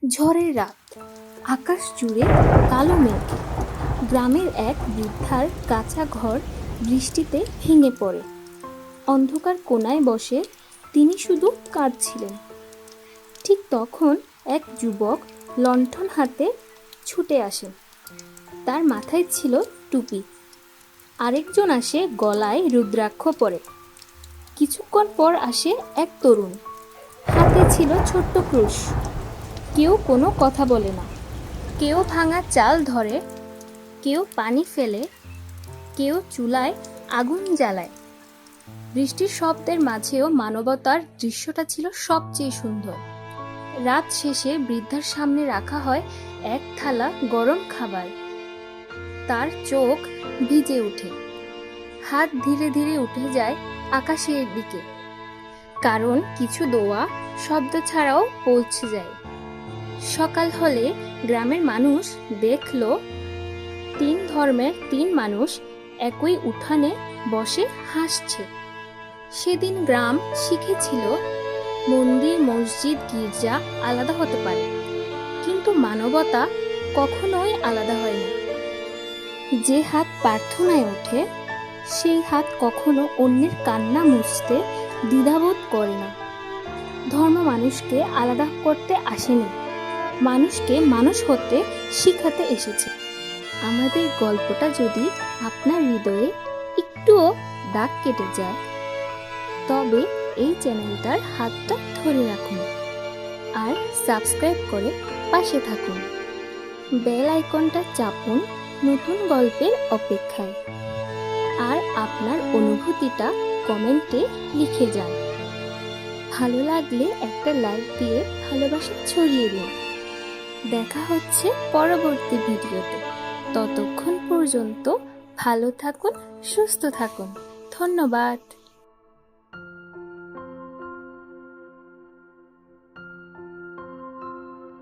ঝড়ের রাত, আকাশ জুড়ে কালো মেঘ। গ্রামের এক বৃদ্ধার কাঁচা ঘর বৃষ্টিতে ভেঙে পড়ে। অন্ধকার কোণায় বসে তিনি শুধু কাঁদছিলেন। ঠিক তখন এক যুবক লণ্ঠন হাতে ছুটে আসে। তার মাথায় ছিল টুপি। আরেকজন আসে গলায় রুদ্রাক্ষ পরে। কিছুক্ষণ পর আসে এক তরুণ, হাতে ছিল ছোট্ট ক্রুশ। কেউ কোনো কথা বলে না। কেউ ভাঙা চাল ধরে, কেউ পানি ফেলে, কেউ চুলায় আগুন জ্বালায়। বৃষ্টির শব্দের মাঝেও মানবতার দৃশ্যটা ছিল সবচেয়ে সুন্দর। রাত শেষে বৃদ্ধার সামনে রাখা হয় এক থালা গরম খাবার। তার চোখ ভিজে ওঠে, হাত ধীরে ধীরে উঠে যায় আকাশের দিকে, কারণ কিছু দোয়া শব্দ ছাড়াও পৌঁছে যায়। সকাল হলে গ্রামের মানুষ দেখল তিন ধর্মের তিন মানুষ একই উঠানে বসে হাসছে। সেদিন গ্রাম শিখেছিল মন্দির, মসজিদ, গির্জা আলাদা হতে পারে, কিন্তু মানবতা কখনোই আলাদা হয় না। যে হাত প্রার্থনায় ওঠে, সেই হাত কখনো অন্যের কান্না মুছতে দ্বিধাবোধ করে না। ধর্ম মানুষকে আলাদা করতে আসেনি, মানুষকে মানুষ হতে শিখাতে এসেছে। আমাদের গল্পটা যদি আপনার হৃদয়ে একটুও দাগ কেটে যায়, তবে এই চ্যানেলটার হাতটা ধরে রাখুন আর সাবস্ক্রাইব করে পাশে থাকুন। বেল আইকনটা চাপুন নতুন গল্পের অপেক্ষায়। আর আপনার অনুভূতিটা কমেন্টে লিখে যান। ভালো লাগলে একটা লাইক দিয়ে ভালোবাসা ছড়িয়ে দিন। দেখা হচ্ছে পরবর্তী ভিডিওতে। ততক্ষণ পর্যন্ত ভালো থাকুন, সুস্থ থাকুন। ধন্যবাদ।